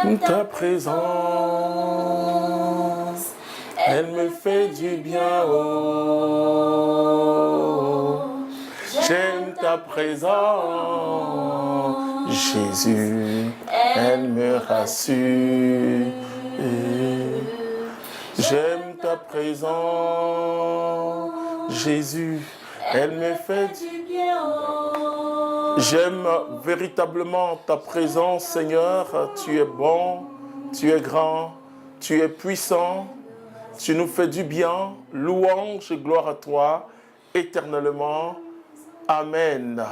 Ta présence, elle me fait du bien, oh. J'aime ta présence, Jésus, elle me rassure. J'aime ta présence, Jésus, elle me fait du bien, oh. J'aime véritablement ta présence, Seigneur. Tu es bon, tu es grand, tu es puissant, tu nous fais du bien. Louange et gloire à toi, éternellement. Amen.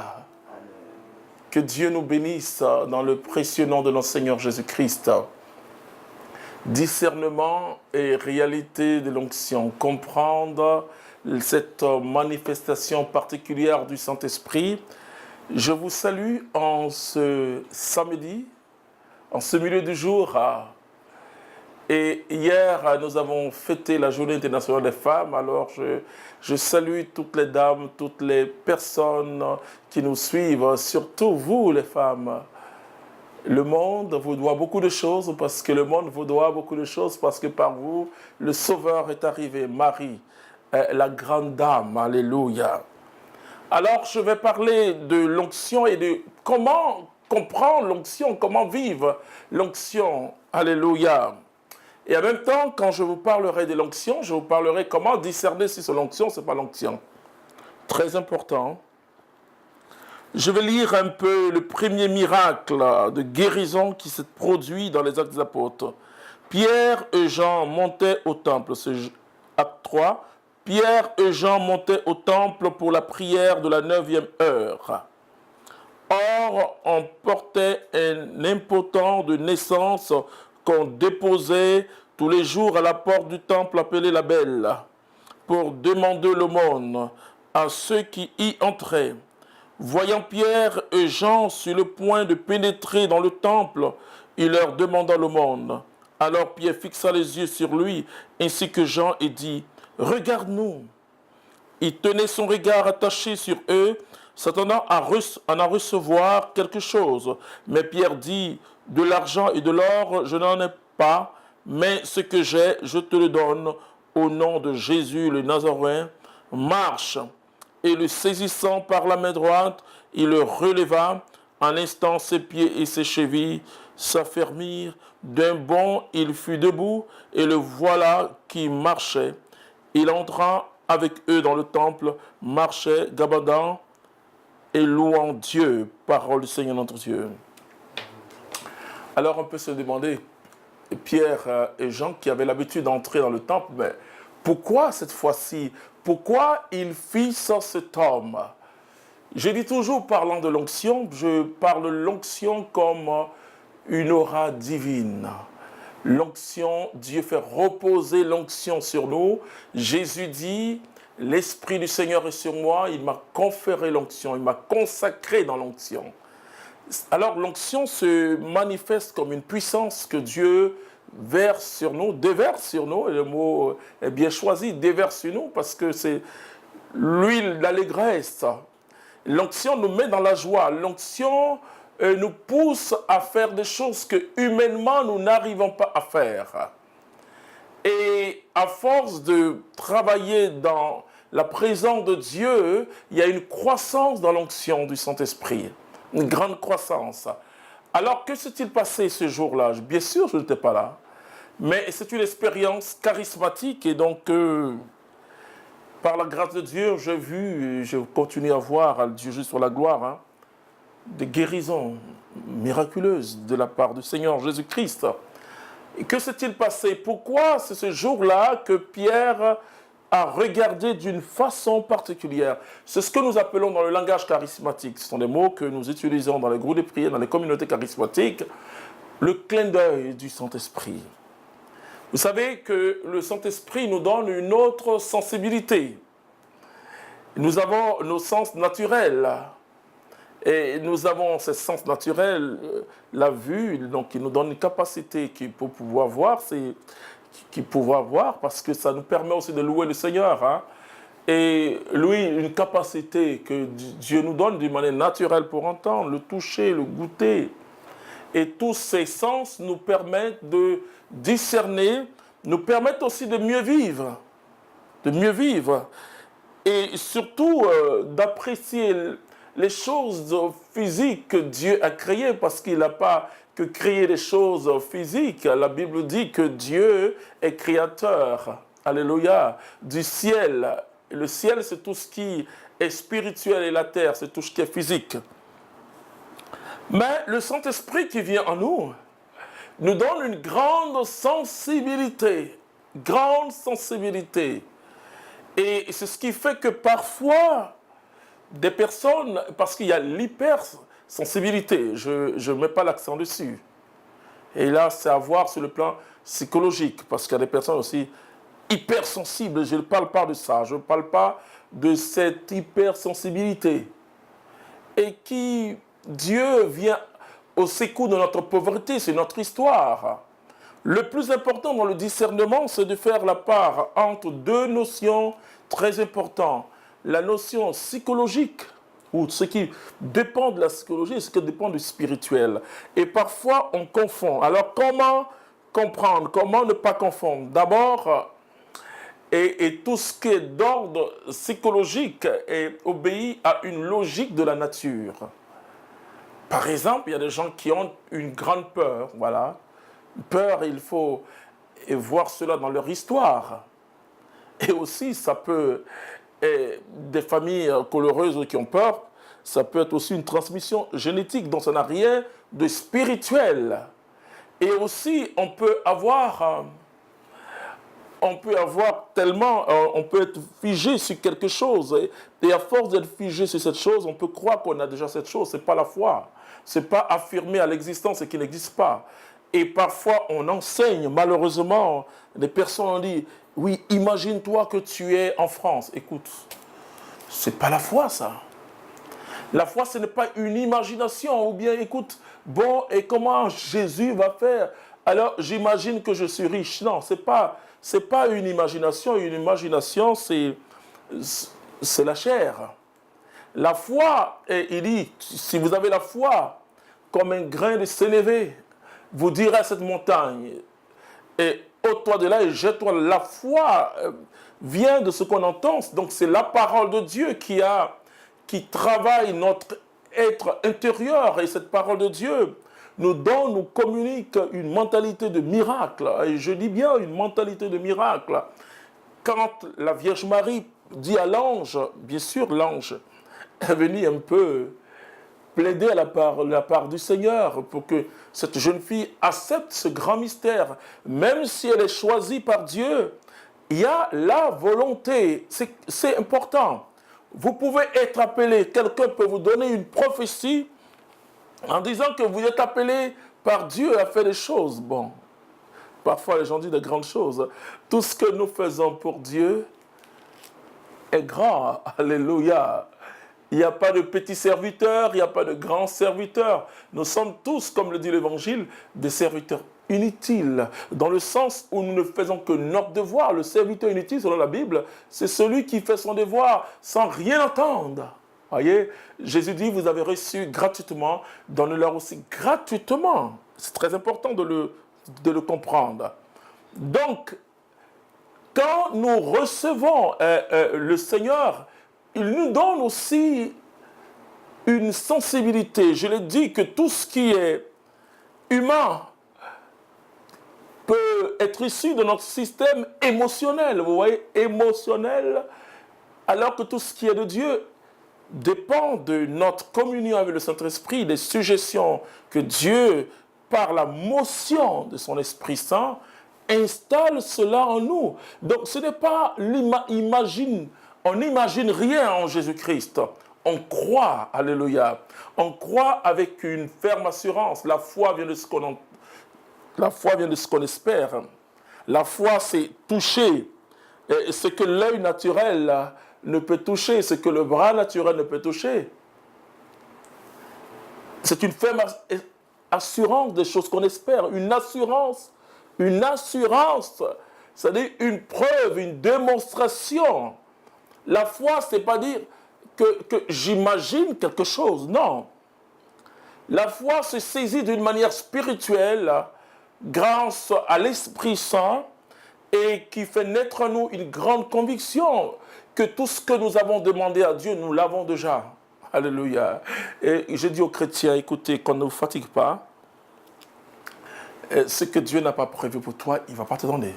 Que Dieu nous bénisse dans le précieux nom de notre Seigneur Jésus-Christ. Discernement et réalité de l'onction. Comprendre cette manifestation particulière du Saint-Esprit. Je vous salue en ce samedi, en ce milieu du jour. Et hier, nous avons fêté la Journée internationale des femmes. Alors, je salue toutes les dames, toutes les personnes qui nous suivent, surtout vous, les femmes. Le monde vous doit beaucoup de choses parce que le monde vous doit beaucoup de choses parce que par vous, le Sauveur est arrivé, Marie, la grande dame. Alléluia. Alors, je vais parler de l'onction et de comment comprendre l'onction, comment vivre l'onction. Alléluia. Et en même temps, quand je vous parlerai de l'onction, je vous parlerai comment discerner si c'est l'onction, ce n'est pas l'onction. Très important. Je vais lire un peu le premier miracle de guérison qui s'est produit dans les Actes des Apôtres. Pierre et Jean montaient au temple, c'est Acte 3. Pierre et Jean montaient au temple pour la prière de la 9e heure. Or, on portait un impotent de naissance qu'on déposait tous les jours à la porte du temple appelé la Belle, pour demander l'aumône à ceux qui y entraient. Voyant Pierre et Jean sur le point de pénétrer dans le temple, il leur demanda l'aumône. Alors Pierre fixa les yeux sur lui, ainsi que Jean, et dit, « Regarde-nous !» Il tenait son regard attaché sur eux, s'attendant à en recevoir quelque chose. Mais Pierre dit, « De l'argent et de l'or, je n'en ai pas, mais ce que j'ai, je te le donne. Au nom de Jésus le Nazaréen, marche !» Et le saisissant par la main droite, il le releva. En l'instant, ses pieds et ses chevilles s'affermirent. D'un bond, il fut debout, et le voilà qui marchait. Il entra avec eux dans le temple, marchait, gabadant et louant Dieu. Parole du Seigneur notre Dieu. Alors on peut se demander, Pierre et Jean qui avaient l'habitude d'entrer dans le temple, mais pourquoi cette fois-ci? Pourquoi il fit ça, cet homme? Je dis toujours, parlant de l'onction, je parle de l'onction comme une aura divine. L'onction, Dieu fait reposer l'onction sur nous. Jésus dit, l'Esprit du Seigneur est sur moi, il m'a conféré l'onction, il m'a consacré dans l'onction. Alors l'onction se manifeste comme une puissance que Dieu verse sur nous, déverse sur nous, et le mot est bien choisi, déverse sur nous, parce que c'est l'huile d'allégresse. L'onction nous met dans la joie, l'onction nous pousse à faire des choses que humainement nous n'arrivons pas à faire. Et à force de travailler dans la présence de Dieu, il y a une croissance dans l'onction du Saint-Esprit, une grande croissance. Alors, que s'est-il passé ce jour-là? Bien sûr, je n'étais pas là. Mais c'est une expérience charismatique et donc, par la grâce de Dieu, j'ai vu, et je continue à voir, Dieu juste sur la gloire, des guérisons miraculeuses de la part du Seigneur Jésus-Christ. Et que s'est-il passé? Pourquoi c'est ce jour-là que Pierre a regardé d'une façon particulière? C'est ce que nous appelons dans le langage charismatique. Ce sont des mots que nous utilisons dans les groupes de prière, dans les communautés charismatiques. Le clin d'œil du Saint-Esprit. Vous savez que le Saint-Esprit nous donne une autre sensibilité. Nous avons nos sens naturels. Et nous avons ces sens naturels, la vue, donc il nous donne une capacité pour pouvoir voir, parce que ça nous permet aussi de louer le Seigneur. Et lui, une capacité que Dieu nous donne d'une manière naturelle pour entendre, le toucher, le goûter. Et tous ces sens nous permettent de discerner, nous permettent aussi de mieux vivre. De mieux vivre. Et surtout d'apprécier les choses physiques que Dieu a créées, parce qu'il n'a pas que créé les choses physiques. La Bible dit que Dieu est créateur, alléluia, du ciel. Et le ciel, c'est tout ce qui est spirituel, et la terre, c'est tout ce qui est physique. Mais le Saint-Esprit qui vient en nous donne une grande sensibilité. Grande sensibilité. Et c'est ce qui fait que parfois, des personnes, parce qu'il y a l'hypersensibilité, je ne mets pas l'accent dessus. Et là, c'est à voir sur le plan psychologique, parce qu'il y a des personnes aussi hypersensibles. Je ne parle pas de ça, je ne parle pas de cette hypersensibilité. Et qui, Dieu vient au secours de notre pauvreté, c'est notre histoire. Le plus important dans le discernement, c'est de faire la part entre deux notions très importantes. La notion psychologique, ou ce qui dépend de la psychologie, et ce qui dépend du spirituel. Et parfois, on confond. Alors, comment comprendre? Comment ne pas confondre? D'abord, et tout ce qui est d'ordre psychologique obéit à une logique de la nature. Par exemple, il y a des gens qui ont une grande peur, voilà. Peur, il faut voir cela dans leur histoire. Et aussi, ça peut, des familles coloreuses qui ont peur, ça peut être aussi une transmission génétique, donc ça n'a rien de spirituel. Et aussi, on peut avoir tellement, on peut être figé sur quelque chose. Et à force d'être figé sur cette chose, on peut croire qu'on a déjà cette chose. Ce n'est pas la foi. Ce n'est pas affirmer à l'existence ce qui n'existe pas. Et parfois, on enseigne, malheureusement, des personnes ont dit, oui, imagine-toi que tu es en France. Écoute, ce n'est pas la foi, ça. La foi, ce n'est pas une imagination. Ou bien, écoute, bon, et comment Jésus va faire? Alors, j'imagine que je suis riche. Non, ce n'est pas une imagination. Une imagination, c'est la chair. La foi, il dit, si vous avez la foi comme un grain de sénévé, vous direz à cette montagne, et ôte-toi de là et jette-toi. La foi vient de ce qu'on entend. Donc c'est la parole de Dieu qui travaille notre être intérieur. Et cette parole de Dieu nous communique une mentalité de miracle. Et je dis bien une mentalité de miracle. Quand la Vierge Marie dit à l'ange, bien sûr l'ange est venu un peu plaider à la part du Seigneur pour que cette jeune fille accepte ce grand mystère. Même si elle est choisie par Dieu, il y a la volonté. C'est important. Vous pouvez être appelé, quelqu'un peut vous donner une prophétie en disant que vous êtes appelé par Dieu à faire des choses. Bon, parfois les gens disent de grandes choses. Tout ce que nous faisons pour Dieu est grand. Alléluia. Il n'y a pas de petits serviteurs, il n'y a pas de grands serviteurs. Nous sommes tous, comme le dit l'Évangile, des serviteurs inutiles, dans le sens où nous ne faisons que notre devoir. Le serviteur inutile, selon la Bible, c'est celui qui fait son devoir sans rien attendre. Voyez, Jésus dit, vous avez reçu gratuitement, donnez-leur aussi gratuitement. C'est très important de le comprendre. Donc, quand nous recevons le Seigneur, il nous donne aussi une sensibilité. Je l'ai dit que tout ce qui est humain peut être issu de notre système émotionnel. Vous voyez, émotionnel, alors que tout ce qui est de Dieu dépend de notre communion avec le Saint-Esprit, des suggestions que Dieu, par la motion de son Esprit Saint, installe cela en nous. Donc ce n'est pas on n'imagine rien en Jésus-Christ. On croit, alléluia. On croit avec une ferme assurance. La foi vient de ce qu'on espère. La foi, c'est toucher ce que l'œil naturel ne peut toucher, ce que le bras naturel ne peut toucher. C'est une ferme assurance des choses qu'on espère. Une assurance, c'est-à-dire une preuve, une démonstration. La foi, ce n'est pas dire que j'imagine quelque chose, non. La foi se saisit d'une manière spirituelle grâce à l'Esprit Saint et qui fait naître en nous une grande conviction que tout ce que nous avons demandé à Dieu, nous l'avons déjà. Alléluia. Et je dis aux chrétiens, écoutez, qu'on ne vous fatigue pas. Ce que Dieu n'a pas prévu pour toi, il ne va pas te donner.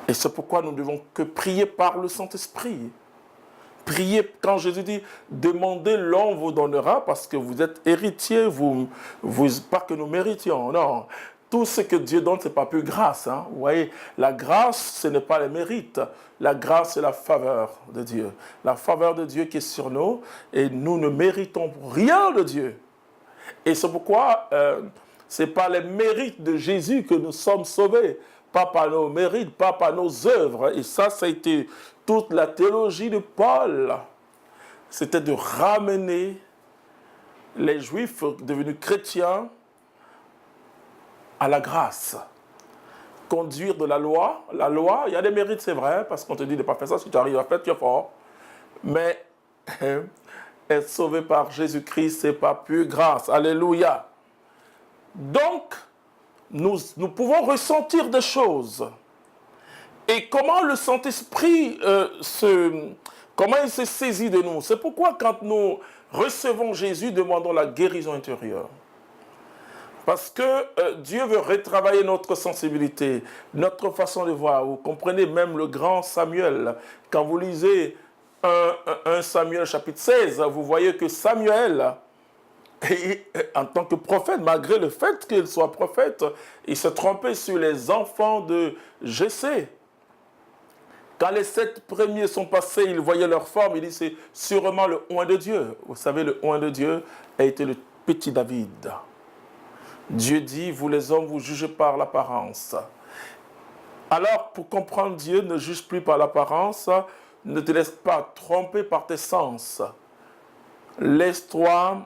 Et c'est pourquoi nous ne devons que prier par le Saint-Esprit. Priez, quand Jésus dit, demandez, l'on vous donnera, parce que vous êtes héritiers, pas que nous méritions, non. Tout ce que Dieu donne, ce n'est pas plus grâce. Hein. Vous voyez, la grâce, ce n'est pas le mérite. La grâce, c'est la faveur de Dieu. La faveur de Dieu qui est sur nous, et nous ne méritons rien de Dieu. Et c'est pourquoi ce n'est pas les mérites de Jésus que nous sommes sauvés, pas par nos mérites, pas par nos œuvres. Et ça a été toute la théologie de Paul. C'était de ramener les Juifs devenus chrétiens à la grâce. Conduire de la loi, il y a des mérites, c'est vrai, parce qu'on te dit de ne pas faire ça, si tu arrives à faire, tu es fort. Mais être sauvé par Jésus-Christ, c'est pas pure grâce. Alléluia. Donc, nous pouvons ressentir des choses. Et comment le Saint-Esprit comment il se saisit de nous? C'est pourquoi quand nous recevons Jésus, demandons la guérison intérieure. Parce que Dieu veut retravailler notre sensibilité, notre façon de voir. Vous comprenez même le grand Samuel. Quand vous lisez 1 Samuel chapitre 16, vous voyez que Samuel, en tant que prophète, malgré le fait qu'il soit prophète, il se trompait sur les enfants de Jessé. Quand les 7 premiers sont passés, il voyait leur forme, il dit c'est sûrement le oint de Dieu. Vous savez, le oint de Dieu a été le petit David. Dieu dit, vous les hommes, vous jugez par l'apparence. Alors, pour comprendre Dieu, ne juge plus par l'apparence, ne te laisse pas tromper par tes sens. Laisse-toi,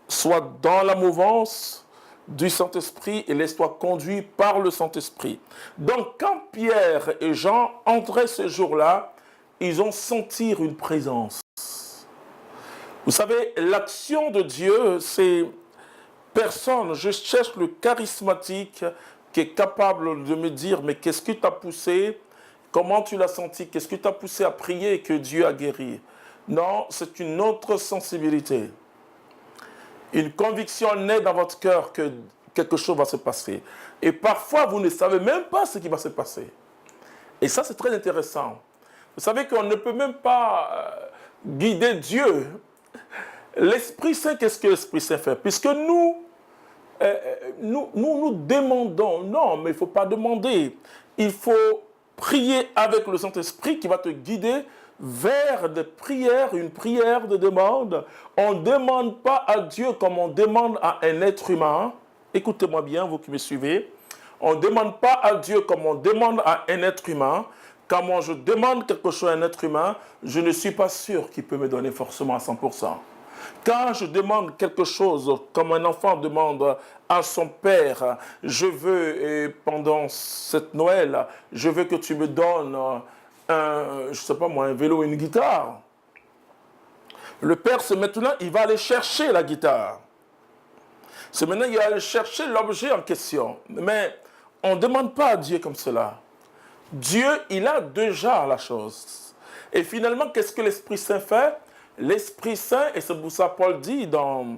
sois dans la mouvance du Saint-Esprit et laisse-toi conduire par le Saint-Esprit. Donc, quand Pierre et Jean entraient ce jour-là, ils ont senti une présence. Vous savez, l'action de Dieu, c'est personne. Je cherche le charismatique qui est capable de me dire, mais qu'est-ce qui t'a poussé? Comment tu l'as senti? Qu'est-ce qui t'a poussé à prier et que Dieu a guéri? Non, c'est une autre sensibilité. Une conviction naît dans votre cœur que quelque chose va se passer. Et parfois, vous ne savez même pas ce qui va se passer. Et ça, c'est très intéressant. Vous savez qu'on ne peut même pas guider Dieu. L'Esprit Saint, qu'est-ce que l'Esprit Saint fait? Puisque nous demandons. Non, mais il ne faut pas demander. Il faut prier avec le Saint-Esprit qui va te guider vers des prières, une prière de demande. On ne demande pas à Dieu comme on demande à un être humain. Écoutez-moi bien, vous qui me suivez. On ne demande pas à Dieu comme on demande à un être humain. Quand moi je demande quelque chose à un être humain, je ne suis pas sûr qu'il peut me donner forcément à 100%. Quand je demande quelque chose, comme un enfant demande à son père, je veux, pendant cette Noël, je veux que tu me donnes je ne sais pas moi, un vélo, une guitare. Le père, c'est maintenant, il va aller chercher la guitare. C'est maintenant, il va aller chercher l'objet en question. Mais on ne demande pas à Dieu comme cela. Dieu, il a déjà la chose. Et finalement, qu'est-ce que l'Esprit Saint fait? L'Esprit Saint, et c'est pour ça que Paul dit dans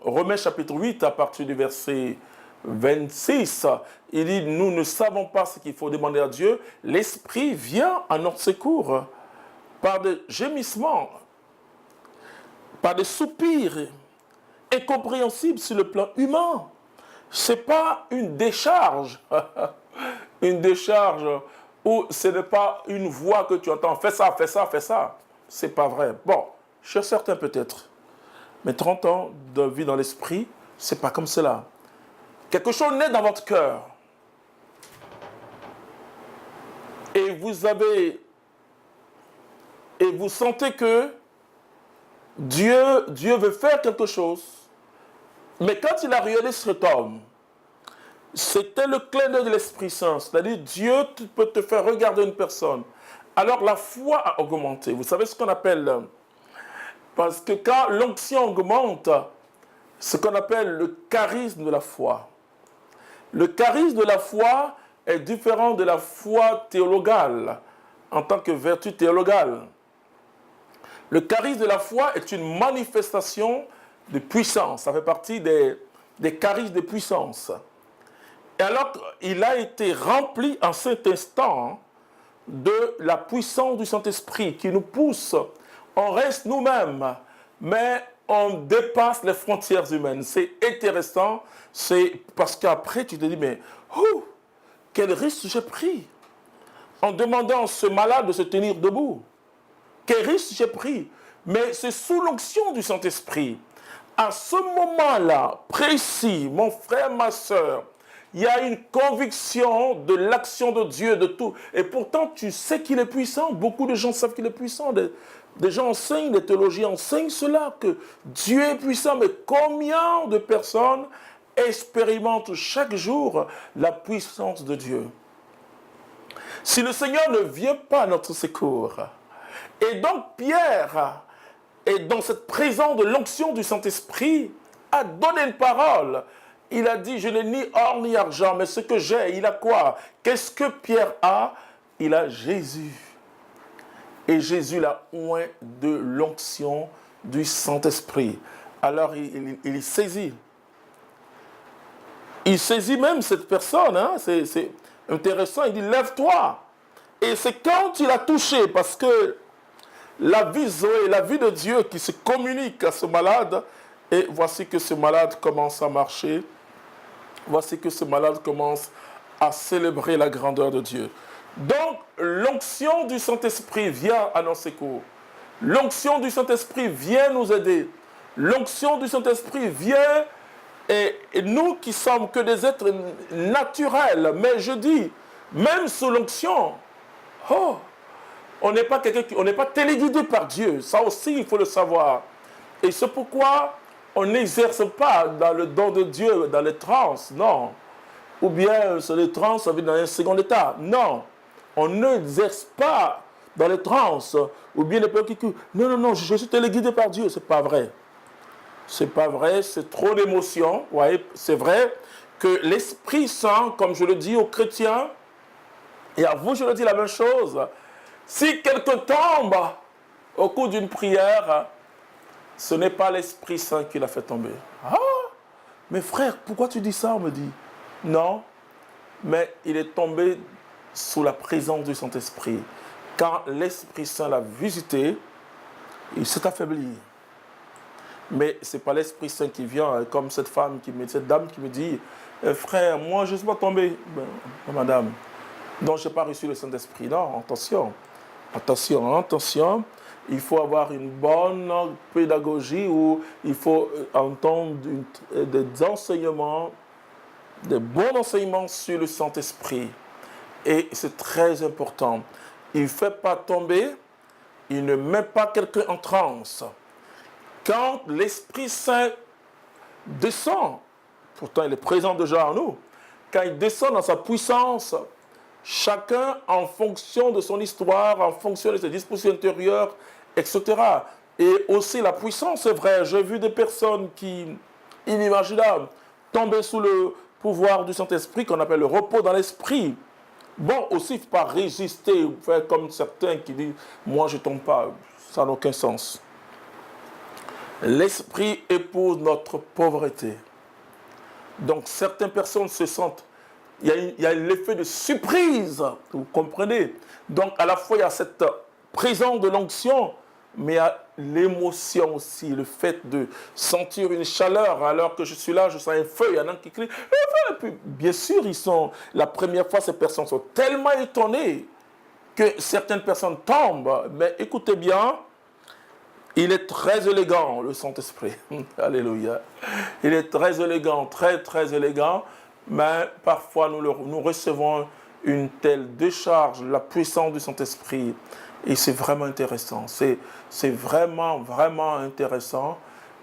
Romains chapitre 8, à partir du verset 26, il dit, nous ne savons pas ce qu'il faut demander à Dieu. L'Esprit vient à notre secours par des gémissements, par des soupirs incompréhensibles sur le plan humain. Ce n'est pas une décharge, une décharge où ce n'est pas une voix que tu entends, fais ça, fais ça, fais ça. Ce n'est pas vrai. Bon, chez certains peut-être, mais 30 ans de vie dans l'esprit, ce n'est pas comme cela. Quelque chose naît dans votre cœur. Et vous sentez que Dieu veut faire quelque chose. Mais quand il a regardé cet homme, c'était le clin d'œil de l'Esprit Saint. C'est-à-dire, Dieu peut te faire regarder une personne. Alors la foi a augmenté. Vous savez ce qu'on appelle Parce que quand l'onction augmente, ce qu'on appelle le charisme de la foi. Le charisme de la foi est différent de la foi théologale, en tant que vertu théologale. Le charisme de la foi est une manifestation de puissance. Ça fait partie des charismes de puissance. Et alors, il a été rempli en cet instant de la puissance du Saint-Esprit qui nous pousse. On reste nous-mêmes, mais on dépasse les frontières humaines. C'est intéressant, c'est parce qu'après tu te dis, mais quel risque j'ai pris en demandant à ce malade de se tenir debout. Quel risque j'ai pris. Mais c'est sous l'onction du Saint-Esprit. À ce moment-là, précis, mon frère, ma soeur, il y a une conviction de l'action de Dieu, de tout. Et pourtant, tu sais qu'il est puissant. Beaucoup de gens savent qu'il est puissant. Des gens enseignent, des théologiens enseignent cela, que Dieu est puissant. Mais combien de personnes expérimentent chaque jour la puissance de Dieu? Si le Seigneur ne vient pas à notre secours, et donc Pierre est dans cette présence de l'onction du Saint-Esprit, a donné une parole. Il a dit, je n'ai ni or ni argent, mais ce que j'ai, il a quoi? Qu'est-ce que Pierre a? Il a Jésus. Et Jésus l'a oint de l'onction du Saint-Esprit. Alors il saisit. Il saisit même cette personne, hein? C'est intéressant, il dit, lève-toi. Et c'est quand il a touché, parce que la vie Zoé, la vie de Dieu qui se communique à ce malade, et voici que ce malade commence à marcher, voici que ce malade commence à célébrer la grandeur de Dieu. Donc, l'onction du Saint-Esprit vient à nos secours. L'onction du Saint-Esprit vient nous aider. L'onction du Saint-Esprit vient, et nous qui sommes que des êtres naturels, mais je dis, même sous l'onction, on n'est pas téléguidé par Dieu. Ça aussi, il faut le savoir. Et c'est pourquoi on n'exerce pas dans le don de Dieu, dans les trans, non. Ou bien sur les trans, ça vient dans un second état. Non. On n'exerce pas dans les trans. Ou bien les personnes qui non, je suis téléguidé par Dieu. C'est pas vrai. C'est pas vrai, c'est trop d'émotions. Ouais, c'est vrai que l'Esprit Saint, comme je le dis aux chrétiens, et à vous je le dis la même chose, si quelqu'un tombe au cours d'une prière, ce n'est pas l'Esprit Saint qui l'a fait tomber. Ah, mais frère, pourquoi tu dis ça? On me dit. Non, mais il est tombé sous la présence du Saint-Esprit. Quand l'Esprit Saint l'a visité, il s'est affaibli. Mais ce n'est pas l'Esprit Saint qui vient, comme cette dame qui me dit, frère, moi je ne suis pas tombé. Ben, madame, donc je n'ai pas reçu le Saint-Esprit. Non, attention. Attention, il faut avoir une bonne pédagogie où il faut entendre des enseignements, des bons enseignements sur le Saint-Esprit. Et c'est très important. Il ne fait pas tomber, il ne met pas quelqu'un en transe. Quand l'Esprit Saint descend, pourtant il est présent déjà en nous, quand il descend dans sa puissance, chacun en fonction de son histoire, en fonction de ses dispositions intérieures, etc. Et aussi la puissance, c'est vrai. J'ai vu des personnes inimaginables, tomber sous le pouvoir du Saint-Esprit, qu'on appelle le repos dans l'esprit. Bon, aussi, il ne faut pas résister, faire comme certains qui disent « moi je ne tombe pas », ça n'a aucun sens. L'esprit épouse notre pauvreté. Donc certaines personnes se sentent, il y a l'effet de surprise, vous comprenez. Donc à la fois il y a cette présence de l'onction, mais il y a l'émotion aussi, le fait de sentir une chaleur. Alors que je suis là, je sens un feu, il y en a qui crient. Et puis, bien sûr, la première fois, ces personnes sont tellement étonnées que certaines personnes tombent. Mais écoutez bien, il est très élégant, le Saint-Esprit. Alléluia. Il est très élégant, très, très élégant. Mais parfois, nous recevons une telle décharge, la puissance du Saint-Esprit. Et c'est vraiment intéressant. C'est vraiment, vraiment intéressant.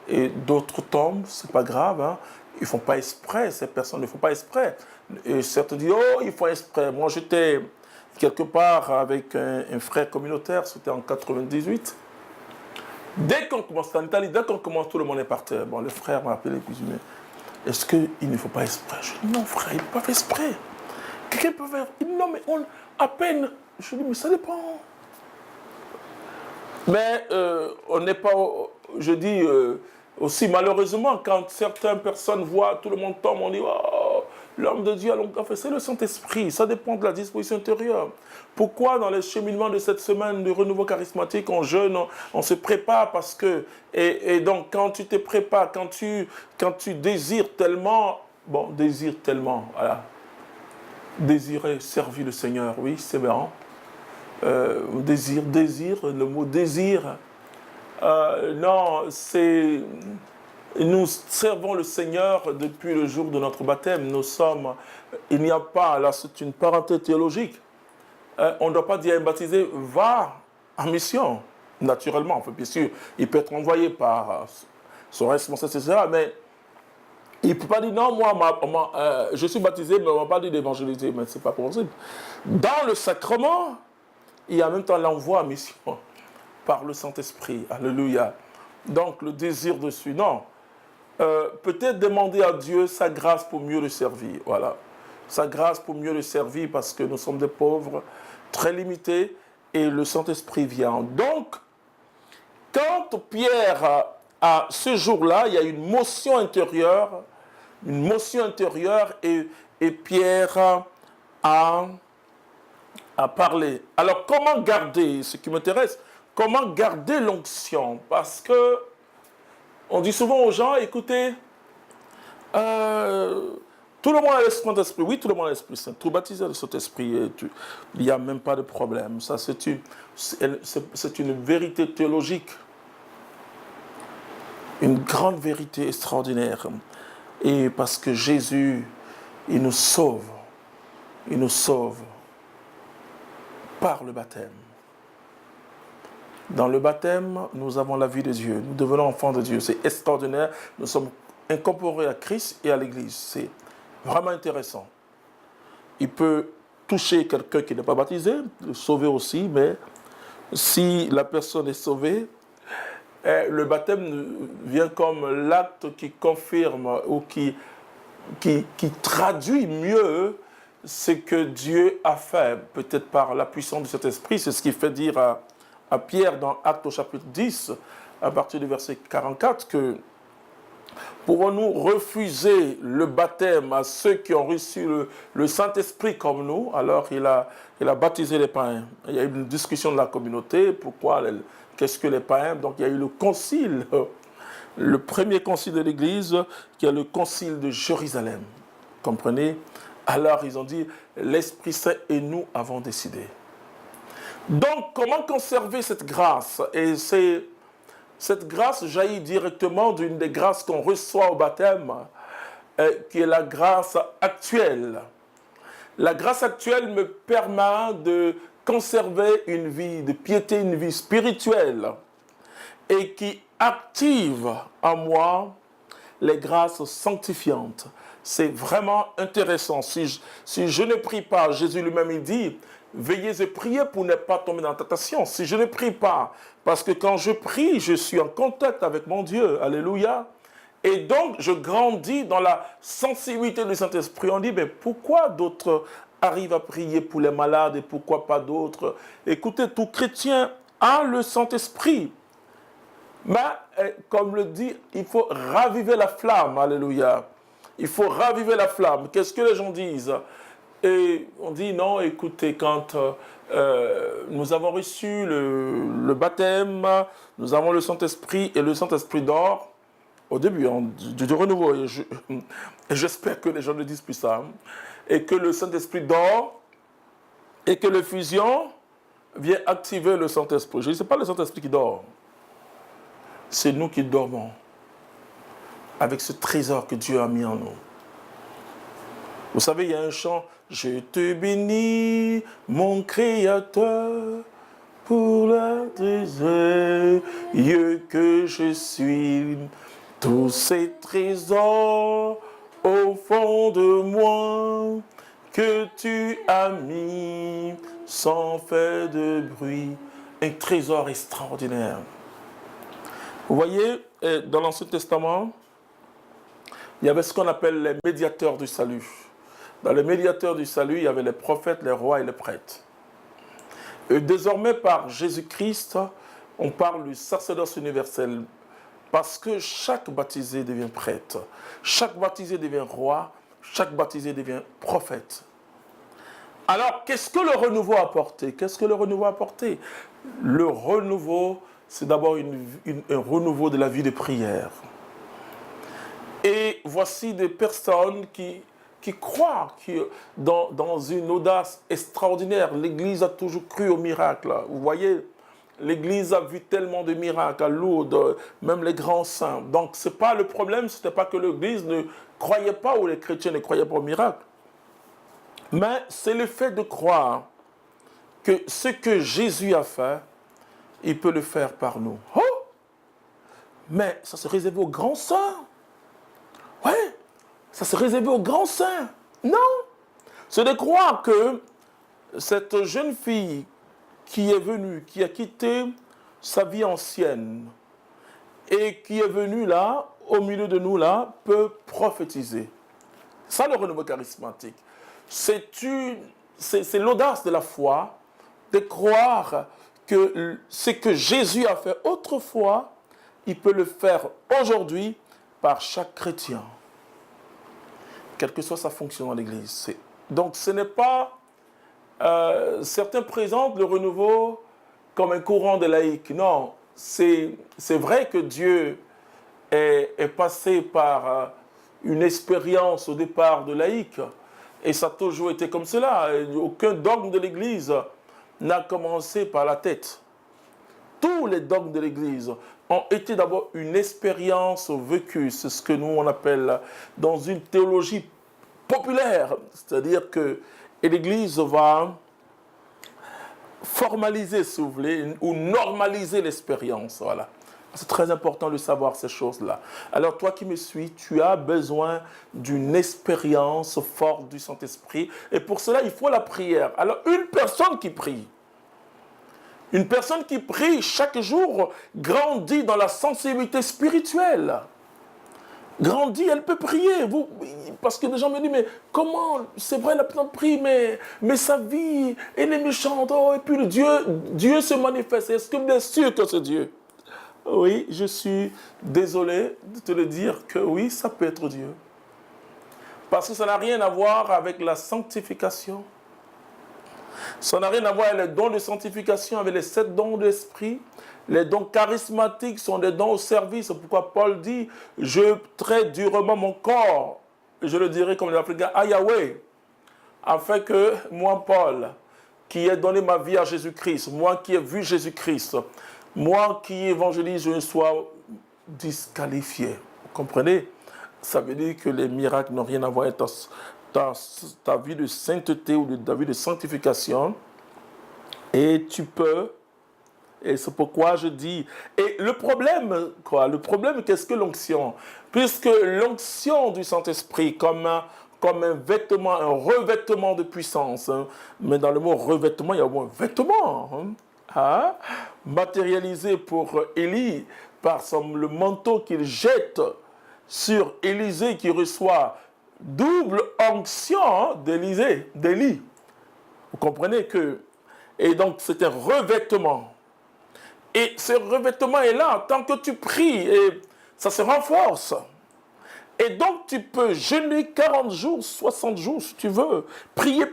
Et d'autres tombent, c'est pas grave. Hein. Ils ne font pas exprès, ces personnes ne font pas exprès. Et certains disent, oh, ils font exprès. Moi, j'étais quelque part avec un frère communautaire, c'était en 98. Dès qu'on commence en Italie, dès qu'on commence, tout le monde est par terre. Bon, le frère m'a appelé, puis je dis, mais est-ce qu'il ne faut pas exprès? Je dis, non frère, il ne peut pas faire exprès. Quelqu'un peut faire, il dit, non mais à peine, je dis, mais ça dépend. Mais on n'est pas, je dis aussi malheureusement, quand certaines personnes voient, tout le monde tombe, on dit, oh, l'homme de Dieu a longtemps fait, c'est le Saint-Esprit, ça dépend de la disposition intérieure. Pourquoi dans les cheminements de cette semaine de renouveau charismatique, on jeûne, on se prépare parce que, et donc quand tu te prépares, quand tu désires tellement, bon, désire tellement, voilà, désirer servir le Seigneur, oui, c'est bien. Désir, le mot désir. Non, c'est. Nous servons le Seigneur depuis le jour de notre baptême. Nous sommes. Il n'y a pas, là c'est une parenthèse théologique. On ne doit pas dire à un baptisé, va en mission. Naturellement, bien sûr, il peut être envoyé par son responsable, etc. Mais il ne peut pas dire, non, moi, je suis baptisé, mais on ne m'a pas dit d'évangéliser. Mais ce n'est pas possible. Dans le sacrement, il y a en même temps l'envoi à mission par le Saint-Esprit. Alléluia. Donc le désir dessus. Non. Peut-être demander à Dieu sa grâce pour mieux le servir. Voilà. Sa grâce pour mieux le servir parce que nous sommes des pauvres, très limités, et le Saint-Esprit vient. Donc, quand Pierre, à ce jour-là, il y a une motion intérieure, et Pierre a parlé. Alors, comment garder, ce qui m'intéresse, comment garder l'onction? Parce que on dit souvent aux gens, écoutez, tout le monde a le Saint-Esprit. Oui, tout le monde a l'Esprit Saint. Tout baptisé de Saint-Esprit, il n'y a même pas de problème. Ça, c'est une vérité théologique. Une grande vérité extraordinaire. Et parce que Jésus, il nous sauve. Il nous sauve par le baptême. Dans le baptême, nous avons la vie de Dieu. Nous devenons enfants de Dieu. C'est extraordinaire. Nous sommes incorporés à Christ et à l'Église. C'est vraiment intéressant. Il peut toucher quelqu'un qui n'est pas baptisé, le sauver aussi, mais si la personne est sauvée, le baptême vient comme l'acte qui confirme ou qui traduit mieux ce que Dieu a fait, peut-être par la puissance de cet esprit. C'est ce qui fait dire à Pierre dans Actes au chapitre 10, à partir du verset 44, que pourrons-nous refuser le baptême à ceux qui ont reçu le Saint-Esprit comme nous? Alors il a baptisé les païens. Il y a eu une discussion de la communauté, pourquoi, qu'est-ce que les païens? Donc il y a eu le concile, le premier concile de l'Église, qui est le concile de Jérusalem. Comprenez? Alors ils ont dit, l'Esprit Saint et nous avons décidé. Donc comment conserver cette grâce? Et cette grâce jaillit directement d'une des grâces qu'on reçoit au baptême, qui est la grâce actuelle. La grâce actuelle me permet de conserver une vie de piété, une vie spirituelle, et qui active en moi les grâces sanctifiantes. C'est vraiment intéressant. Si je ne prie pas, Jésus lui-même il dit, veillez et priez pour ne pas tomber dans la tentation. Si je ne prie pas, parce que quand je prie, je suis en contact avec mon Dieu. Alléluia. Et donc, je grandis dans la sensibilité du Saint-Esprit. On dit, mais pourquoi d'autres arrivent à prier pour les malades et pourquoi pas d'autres? Écoutez, tout chrétien a le Saint-Esprit. Mais, comme le dit, il faut raviver la flamme. Alléluia. Il faut raviver la flamme. Qu'est-ce que les gens disent? Et on dit, non, écoutez, quand nous avons reçu le baptême, nous avons le Saint-Esprit, et le Saint-Esprit dort, au début, du renouveau, et j'espère que les gens ne disent plus ça, et que le Saint-Esprit dort, et que l'effusion vient activer le Saint-Esprit. Je dis, ce n'est pas le Saint-Esprit qui dort, c'est nous qui dormons, avec ce trésor que Dieu a mis en nous. Vous savez, il y a un chant, « Je te bénis, mon Créateur, pour la trésor que je suis. Tous ces trésors au fond de moi que tu as mis sans faire de bruit. » Un trésor extraordinaire. Vous voyez, dans l'Ancien Testament, il y avait ce qu'on appelle les médiateurs du salut. Dans les médiateurs du salut, il y avait les prophètes, les rois et les prêtres. Et désormais, par Jésus-Christ, on parle du sacerdoce universel. Parce que chaque baptisé devient prêtre, chaque baptisé devient roi, chaque baptisé devient prophète. Alors, qu'est-ce que le renouveau a apporté? Qu'est-ce que le renouveau a apporté? Le renouveau, c'est d'abord un renouveau de la vie de prière. Et voici des personnes qui croient dans une audace extraordinaire. L'Église a toujours cru au miracle. Vous voyez, l'Église a vu tellement de miracles à Lourdes, même les grands saints. Donc, c'est pas le problème, ce n'était pas que l'Église ne croyait pas ou les chrétiens ne croyaient pas au miracle. Mais c'est le fait de croire que ce que Jésus a fait, il peut le faire par nous. Oh! Mais ça se réserve aux grands saints. Ouais, ça se réserve aux grands saints. Non! C'est de croire que cette jeune fille qui est venue, qui a quitté sa vie ancienne et qui est venue là, au milieu de nous là, peut prophétiser. Ça, le renouveau charismatique. C'est l'audace de la foi de croire que ce que Jésus a fait autrefois, il peut le faire aujourd'hui par chaque chrétien, quelle que soit sa fonction dans l'Église. Donc ce n'est pas... certains présentent le renouveau comme un courant de laïcs. Non, c'est vrai que Dieu est passé par une expérience au départ de laïcs, et ça a toujours été comme cela. Aucun dogme de l'Église n'a commencé par la tête. Tous les dogmes de l'Église ont été d'abord une expérience vécue. C'est ce que nous on appelle dans une théologie populaire. C'est-à-dire que l'Église va formaliser, si vous voulez, ou normaliser l'expérience. Voilà. C'est très important de savoir ces choses-là. Alors toi qui me suis, tu as besoin d'une expérience forte du Saint-Esprit. Et pour cela, il faut la prière. Alors une personne qui prie chaque jour grandit dans la sensibilité spirituelle. Grandit, elle peut prier. Parce que les gens me disent, mais comment, c'est vrai, la personne prie, mais sa vie, elle est méchante. Oh, et puis Dieu se manifeste. Est-ce que vous êtes sûr que c'est Dieu? Oui, je suis désolé de te le dire que oui, ça peut être Dieu. Parce que ça n'a rien à voir avec la sanctification. Ça n'a rien à voir avec les dons de sanctification, avec les 7 dons de l'esprit. Les dons charismatiques sont des dons au service. C'est pourquoi Paul dit, je traite durement mon corps, je le dirai comme les Africains, à Yahweh, afin que moi, Paul, qui ai donné ma vie à Jésus-Christ, moi qui ai vu Jésus-Christ, moi qui évangélise, je ne sois disqualifié. Vous comprenez? Ça veut dire que les miracles n'ont rien à voir avec ta vie de sainteté ou ta vie de sanctification. Et tu peux, et c'est pourquoi je dis, et le problème, quoi? Le problème, qu'est-ce que l'onction? Puisque l'onction du Saint-Esprit, comme un vêtement, un revêtement de puissance, hein, mais dans le mot revêtement, il y a au moins vêtement, hein, matérialisé pour Élie par le manteau qu'il jette sur Élisée qui reçoit double onction d'Élie. Vous comprenez que... Et donc c'est un revêtement. Et ce revêtement est là tant que tu pries et ça se renforce. Et donc tu peux jeûner 40 jours, 60 jours si tu veux. Prier.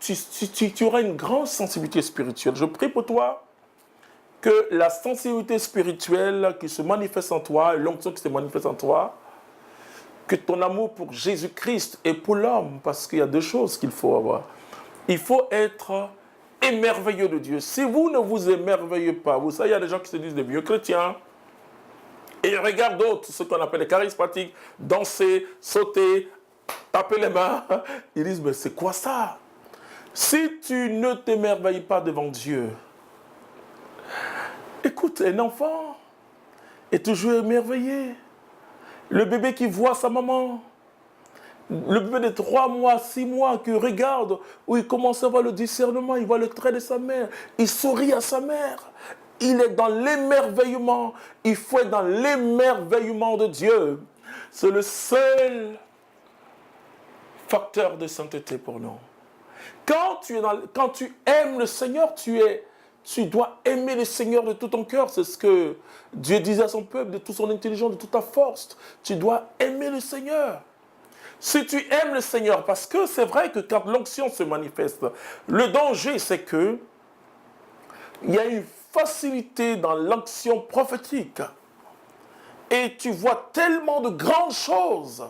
Tu auras une grande sensibilité spirituelle. Je prie pour toi que la sensibilité spirituelle qui se manifeste en toi, l'onction qui se manifeste en toi, que ton amour pour Jésus-Christ et pour l'homme, parce qu'il y a 2 choses qu'il faut avoir. Il faut être émerveilleux de Dieu. Si vous ne vous émerveillez pas, vous savez, il y a des gens qui se disent des vieux chrétiens, et ils regardent d'autres, ce qu'on appelle les charismatiques, danser, sauter, taper les mains. Ils disent, mais c'est quoi ça? Si tu ne t'émerveilles pas devant Dieu, écoute, un enfant est toujours émerveillé. Le bébé qui voit sa maman, le bébé de 3 mois, 6 mois, qui regarde, où il commence à voir le discernement, il voit le trait de sa mère, il sourit à sa mère, il est dans l'émerveillement. Il faut être dans l'émerveillement de Dieu. C'est le seul facteur de sainteté pour nous. Quand tu aimes le Seigneur, tu dois aimer le Seigneur de tout ton cœur. C'est ce que Dieu disait à son peuple, de toute son intelligence, de toute ta force. Tu dois aimer le Seigneur. Si tu aimes le Seigneur, parce que c'est vrai que quand l'onction se manifeste, le danger, c'est que il y a une facilité dans l'onction prophétique. Et tu vois tellement de grandes choses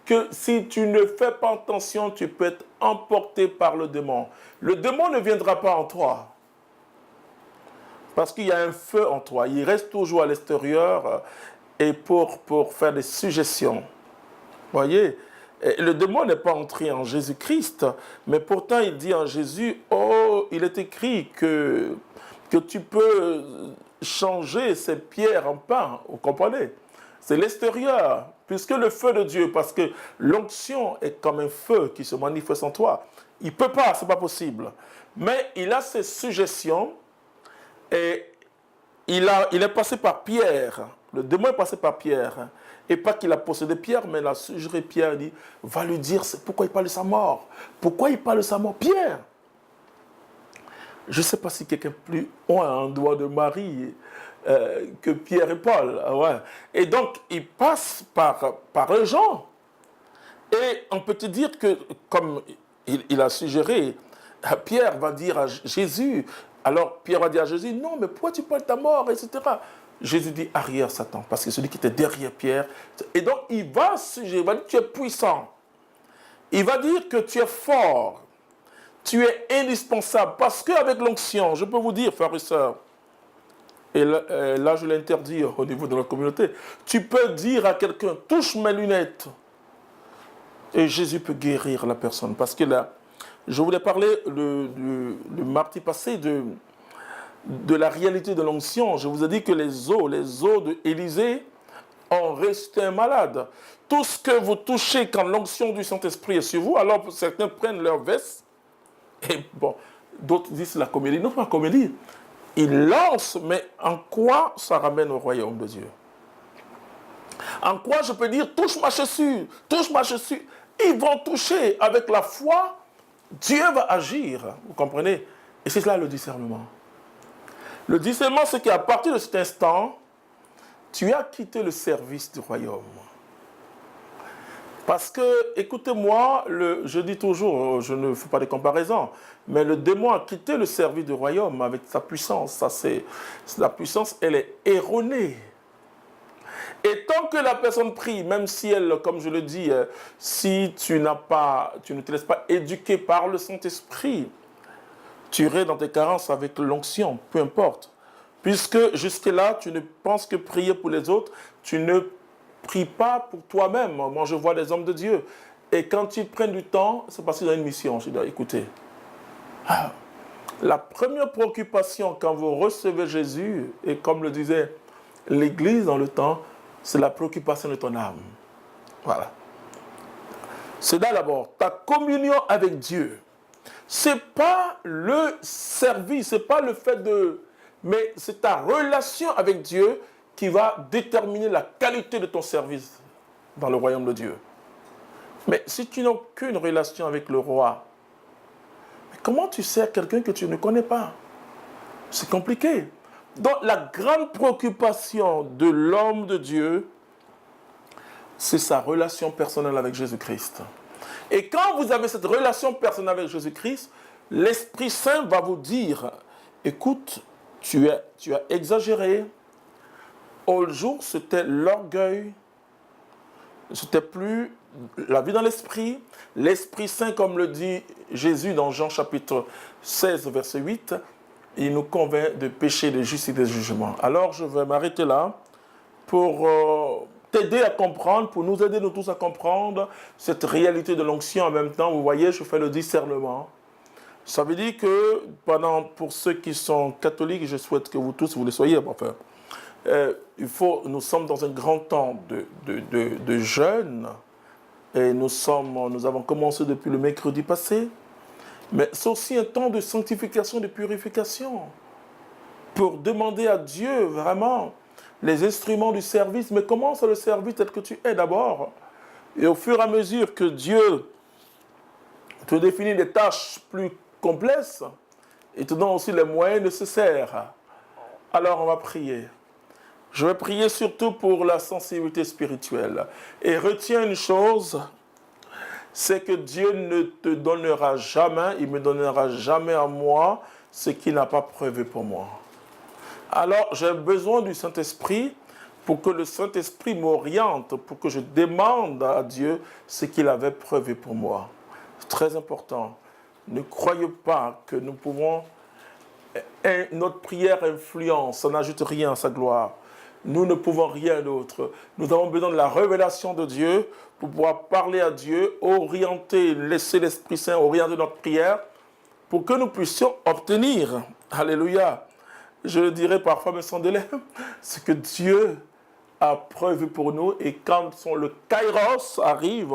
que si tu ne fais pas attention, tu peux être emporté par le démon. Le démon ne viendra pas en toi. Parce qu'il y a un feu en toi. Il reste toujours à l'extérieur et pour faire des suggestions. Voyez, et le démon n'est pas entré en Jésus-Christ, mais pourtant il dit en Jésus, oh, il est écrit que tu peux changer ces pierres en pain. Vous comprenez? C'est l'extérieur, puisque le feu de Dieu, parce que l'onction est comme un feu qui se manifeste en toi. Il ne peut pas, ce n'est pas possible. Mais il a ses suggestions et il est passé par Pierre. Le démon est passé par Pierre. Et pas qu'il a possédé Pierre, mais il a suggéré Pierre, il dit, va lui dire pourquoi il parle de sa mort. Pourquoi il parle de sa mort? Pierre! Je ne sais pas si quelqu'un plus a un doigt de Marie que Pierre et Paul. Ouais. Et donc, il passe par les gens. Et on peut te dire que, comme il a suggéré, Pierre va dire à Jésus, alors Pierre va dire à Jésus, non, mais pourquoi tu parles de ta mort, etc. Jésus dit, arrière Satan, parce que celui qui était derrière Pierre. Et donc, il va suggérer, il va dire, tu es puissant. Il va dire que tu es fort. Tu es indispensable. Parce qu'avec l'onction, je peux vous dire, frères et sœurs, et là je l'interdis au niveau de la communauté, tu peux dire à quelqu'un, touche mes lunettes. Et Jésus peut guérir la personne. Parce que là, je voulais parler le mardi passé de la réalité de l'onction. Je vous ai dit que les os d'Élisée ont resté malades. Tout ce que vous touchez quand l'onction du Saint-Esprit est sur vous, alors certains prennent leur veste, et bon, d'autres disent la comédie. Non, pas la comédie. Ils lancent, mais en quoi ça ramène au royaume de Dieu? En quoi je peux dire, touche ma chaussure, touche ma chaussure. Ils vont toucher avec la foi, Dieu va agir. Vous comprenez? Et c'est là le discernement. Le discernement, c'est qu'à partir de cet instant, tu as quitté le service du royaume. Parce que, écoutez-moi, je dis toujours, je ne fais pas de comparaison, mais le démon a quitté le service du royaume avec sa puissance. La puissance, elle est erronée. Et tant que la personne prie, même si elle, comme je le dis, si tu ne te laisses pas éduquer par le Saint-Esprit, tu irais dans tes carences avec l'onction, peu importe. Puisque jusque-là, tu ne penses que prier pour les autres, tu ne prie pas pour toi-même. Moi, je vois des hommes de Dieu. Et quand ils prennent du temps, c'est parce qu'ils ont une mission. Je dois écouter. La première préoccupation quand vous recevez Jésus, et comme le disait l'Église dans le temps, c'est la préoccupation de ton âme. Voilà. C'est là d'abord ta communion avec Dieu. Ce n'est pas le service, ce n'est pas le fait de... Mais c'est ta relation avec Dieu qui va déterminer la qualité de ton service dans le royaume de Dieu. Mais si tu n'as aucune relation avec le roi, comment tu sers quelqu'un que tu ne connais pas? C'est compliqué. Donc la grande préoccupation de l'homme de Dieu, c'est sa relation personnelle avec Jésus-Christ. Et quand vous avez cette relation personnelle avec Jésus-Christ, l'Esprit Saint va vous dire, écoute, tu as exagéré. Au jour, c'était l'orgueil. C'était plus la vie dans l'esprit. L'Esprit Saint, comme le dit Jésus dans Jean chapitre 16, verset 8, il nous convainc de péché, de justice et de jugement. Alors, je vais m'arrêter là pour t'aider à comprendre, pour nous aider nous tous à comprendre cette réalité de l'onction. En même temps, vous voyez, je fais le discernement. Ça veut dire que, pour ceux qui sont catholiques, je souhaite que vous tous, vous le soyez, enfin, nous sommes dans un grand temps de jeûne, et nous avons commencé depuis le mercredi passé, Mais c'est aussi un temps de sanctification, de purification, pour demander à Dieu vraiment les instruments du service. Mais commence à le servir tel que tu es d'abord. Et au fur et à mesure que Dieu te définit des tâches plus complexes, il te donne aussi les moyens nécessaires. Alors on va prier. Je vais prier surtout pour la sensibilité spirituelle. Et retiens une chose, c'est que Dieu ne te donnera jamais, il ne me donnera jamais à moi ce qu'il n'a pas prévu pour moi. Alors j'ai besoin du Saint-Esprit pour que le Saint-Esprit m'oriente, pour que je demande à Dieu ce qu'il avait prévu pour moi. C'est très important. Ne croyez pas que nous pouvons... Notre prière influence, ça n'ajoute rien à sa gloire. Nous ne pouvons rien d'autre. Nous avons besoin de la révélation de Dieu pour pouvoir parler à Dieu, orienter, laisser l'Esprit Saint orienter notre prière pour que nous puissions obtenir, alléluia, je le dirais parfois mais sans délai, ce que Dieu a prévu pour nous. Et quand le kairos arrive,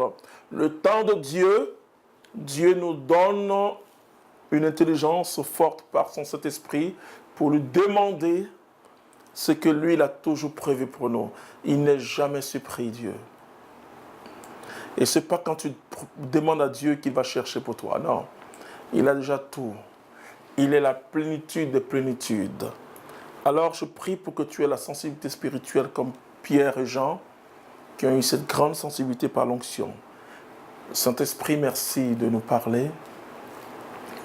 le temps de Dieu, Dieu nous donne une intelligence forte par son Saint-Esprit pour lui demander ce que lui, il a toujours prévu pour nous. Il n'est jamais surpris, Dieu. Et ce n'est pas quand tu demandes à Dieu qu'il va chercher pour toi. Non. Il a déjà tout. Il est la plénitude des plénitudes. Alors, je prie pour que tu aies la sensibilité spirituelle comme Pierre et Jean, qui ont eu cette grande sensibilité par l'onction. Saint-Esprit, merci de nous parler.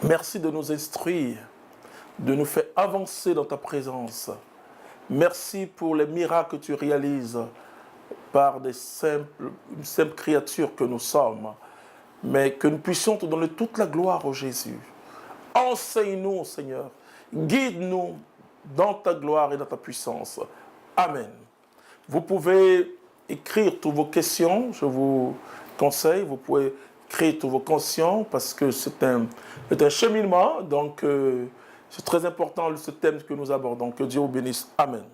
Merci de nous instruire, de nous faire avancer dans ta présence. Merci pour les miracles que tu réalises par une simple créature que nous sommes, mais que nous puissions te donner toute la gloire au Jésus. Enseigne-nous, Seigneur. Guide-nous dans ta gloire et dans ta puissance. Amen. Vous pouvez écrire toutes vos questions, je vous conseille, vous pouvez écrire toutes vos questions parce que c'est un cheminement, donc c'est très important ce thème que nous abordons. Que Dieu vous bénisse. Amen.